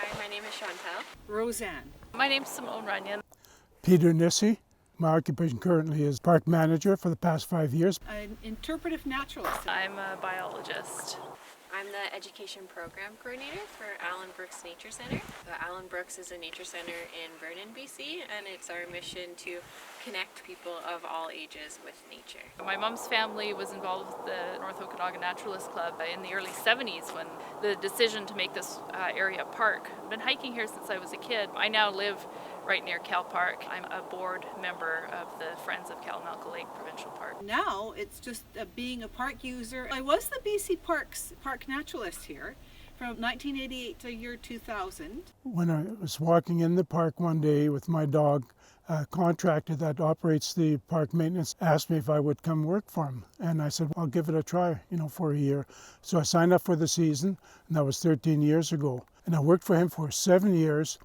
Hi, my name is Chantal. Roseanne. My name's Simone Runyon. Peter Nissi. My occupation currently is park manager for the past 5 years. An interpretive naturalist. I'm a biologist. I'm the Education Program Coordinator for Allen Brooks Nature Centre. Allen Brooks is a nature centre in Vernon, BC, and it's our mission to connect people of all ages with nature. My mom's family was involved with the North Okanagan Naturalist Club in the early 70s when the decision to make this area a park. I've been hiking here since I was a kid. I now live right near Kal Park. I'm a board member of the Friends of Kalanalka Lake Provincial Park. Now it's just being a park user. I was the BC Parks park naturalist here from 1988 to year 2000. When I was walking in the park one day with my dog, a contractor that operates the park maintenance asked me if I would come work for him. And I said, I'll give it a try, for a year. So I signed up for the season, and that was 13 years ago. And I worked for him for 7 years.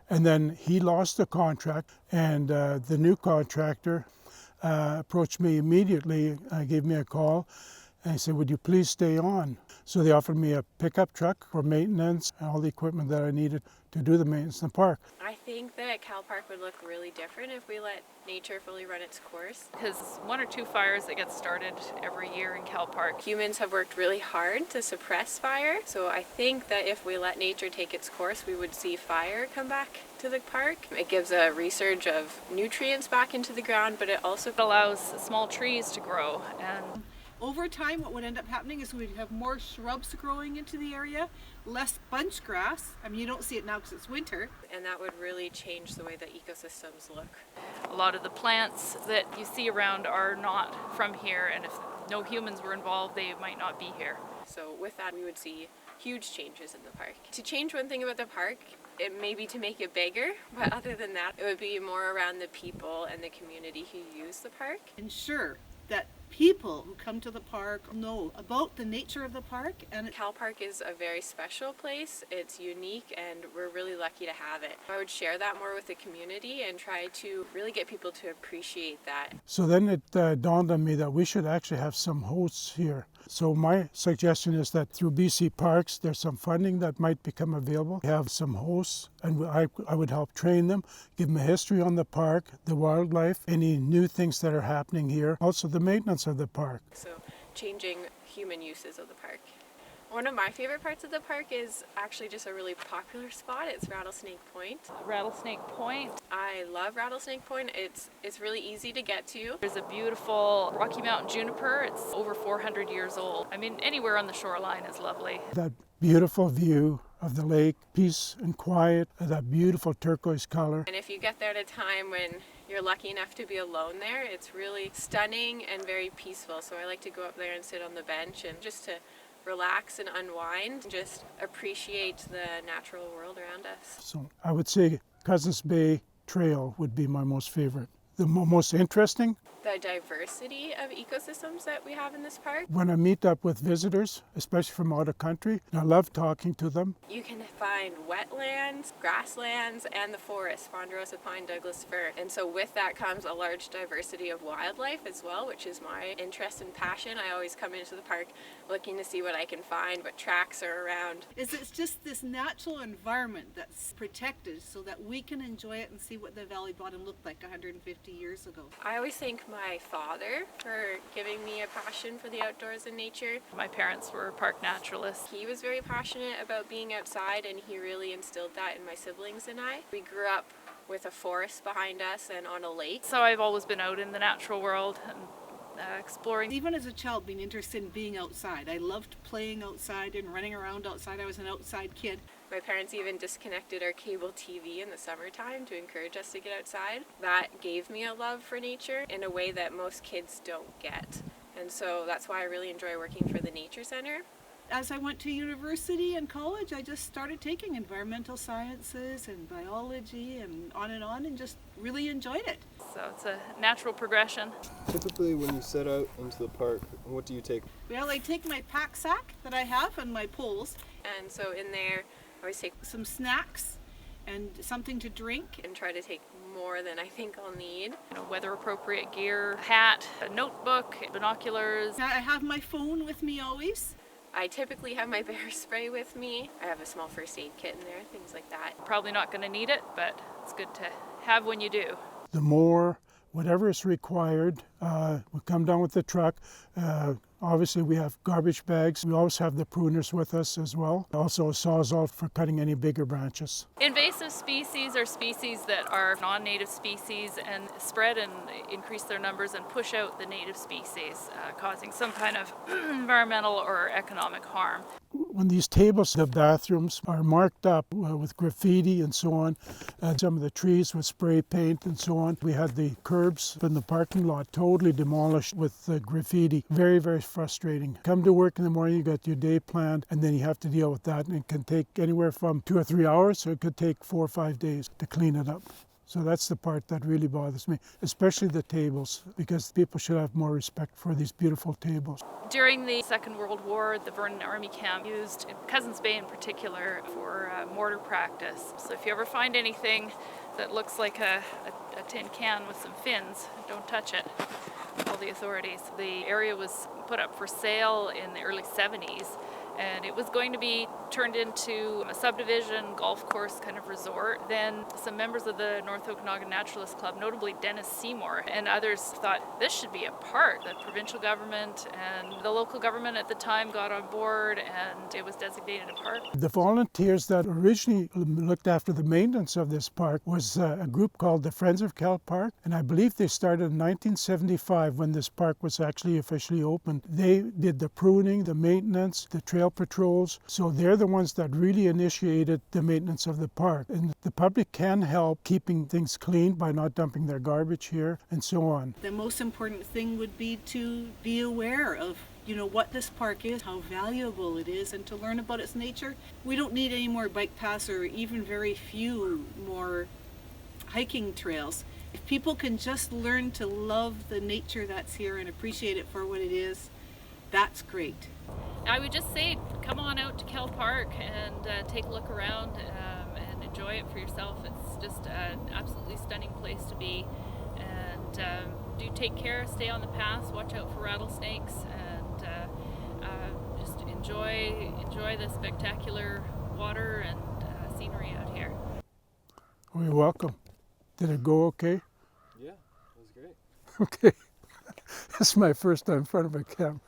And then he lost the contract, and the new contractor approached me immediately, gave me a call, and he said, would you please stay on? So they offered me a pickup truck for maintenance and all the equipment that I needed to do the maintenance in the park. I think that Kal Park would look really different if we let nature fully run its course. Because 1 or 2 fires that get started every year in Kal Park. Humans have worked really hard to suppress fire, so I think that if we let nature take its course, we would see fire come back to the park. It gives a resurge of nutrients back into the ground, but it also allows small trees to grow. And over time, what would end up happening is we'd have more shrubs growing into the area, less bunch grass. I mean, you don't see it now because it's winter. And that would really change the way that ecosystems look. A lot of the plants that you see around are not from here, and if no humans were involved, they might not be here. So with that, we would see huge changes in the park. To change one thing about the park, it may be to make it bigger, but other than that, it would be more around the people and the community who use the park. Ensure that people who come to the park know about the nature of the park. And Kal Park is a very special place. It's unique and we're really lucky to have it. I would share that more with the community and try to really get people to appreciate that. So then it dawned on me that we should actually have some hosts here. So my suggestion is that through BC Parks, there's some funding that might become available. We have some hosts, and I would help train them, give them a history on the park, the wildlife, any new things that are happening here, also the maintenance of the park. So changing human uses of the park. One of my favorite parts of the park is actually just a really popular spot. It's Rattlesnake Point. Rattlesnake Point. I love Rattlesnake Point. It's really easy to get to. There's a beautiful Rocky Mountain juniper. It's over 400 years old. I mean, anywhere on the shoreline is lovely. That beautiful view of the lake, peace and quiet, that beautiful turquoise color. And if you get there at a time when you're lucky enough to be alone there, it's really stunning and very peaceful. So I like to go up there and sit on the bench and just to relax and unwind, just appreciate the natural world around us. So I would say Cousins Bay Trail would be my most favorite. The most interesting? The diversity of ecosystems that we have in this park. When I meet up with visitors, especially from out of country, I love talking to them. You can find wetlands, grasslands, and the forest, ponderosa pine, Douglas fir. And so with that comes a large diversity of wildlife as well, which is my interest and passion. I always come into the park looking to see what I can find, what tracks are around. it's just this natural environment that's protected so that we can enjoy it and see what the Valley Bottom looked like 150 years ago. I always thank my father for giving me a passion for the outdoors and nature. My parents were park naturalists. He was very passionate about being outside and he really instilled that in my siblings and I. We grew up with a forest behind us and on a lake. So I've always been out in the natural world and exploring. Even as a child, being interested in being outside. I loved playing outside and running around outside. I was an outside kid. My parents even disconnected our cable TV in the summertime to encourage us to get outside. That gave me a love for nature in a way that most kids don't get. And so that's why I really enjoy working for the Nature Center. As I went to university and college, I just started taking environmental sciences and biology and on, and just really enjoyed it. So it's a natural progression. Typically when you set out into the park, what do you take? Well, I take my pack sack that I have and my poles, And so in there, I always take some snacks and something to drink. and try to take more than I think I'll need. Weather appropriate gear, hat, a notebook, binoculars. I have my phone with me always. I typically have my bear spray with me. I have a small first aid kit in there, things like that. Probably not going to need it, but it's good to have when you do. The mower, whatever is required, we come down with the truck. Obviously, we have garbage bags. We always have the pruners with us as well. Also a sawzall for cutting any bigger branches. Invasive species are species that are non-native species and spread and increase their numbers and push out the native species, causing some kind of environmental or economic harm. When these tables, the bathrooms are marked up with graffiti and so on, some of the trees with spray paint and so on. We had the curbs in the parking lot totally demolished with graffiti. Very, very frustrating. Come to work in the morning, you got your day planned, and then you have to deal with that. And it can take anywhere from 2 or 3 hours, or it could take 4 or 5 days to clean it up. So that's the part that really bothers me, especially the tables, because people should have more respect for these beautiful tables. During the Second World War, the Vernon Army Camp used Cousins Bay in particular for mortar practice. So if you ever find anything that looks like a tin can with some fins, don't touch it. Call the authorities. The area was put up for sale in the early 70s, and it was going to be turned into a subdivision golf course kind of resort. Then some members of the North Okanagan Naturalist Club, notably Dennis Seymour and others, thought this should be a park. The provincial government and the local government at the time got on board, and it was designated a park. The volunteers that originally looked after the maintenance of this park was a group called the Friends of Kal Park, and I believe they started in 1975 when this park was actually officially opened. They did the pruning, the maintenance, the trail patrols, so they're the ones that really initiated the maintenance of the park. And the public can help keeping things clean by not dumping their garbage here and so on. The most important thing would be to be aware of what this park is, how valuable it is, and to learn about its nature. We don't need any more bike paths or even very few more hiking trails. If people can just learn to love the nature that's here and appreciate it for what it is, that's great. I would just say, come on out to Kal Park and take a look around and enjoy it for yourself. It's just an absolutely stunning place to be. And do take care, stay on the paths, watch out for rattlesnakes, and just enjoy the spectacular water and scenery out here. Well, you're welcome. Did it go okay? Yeah, it was great. Okay. This is my first time in front of a camera.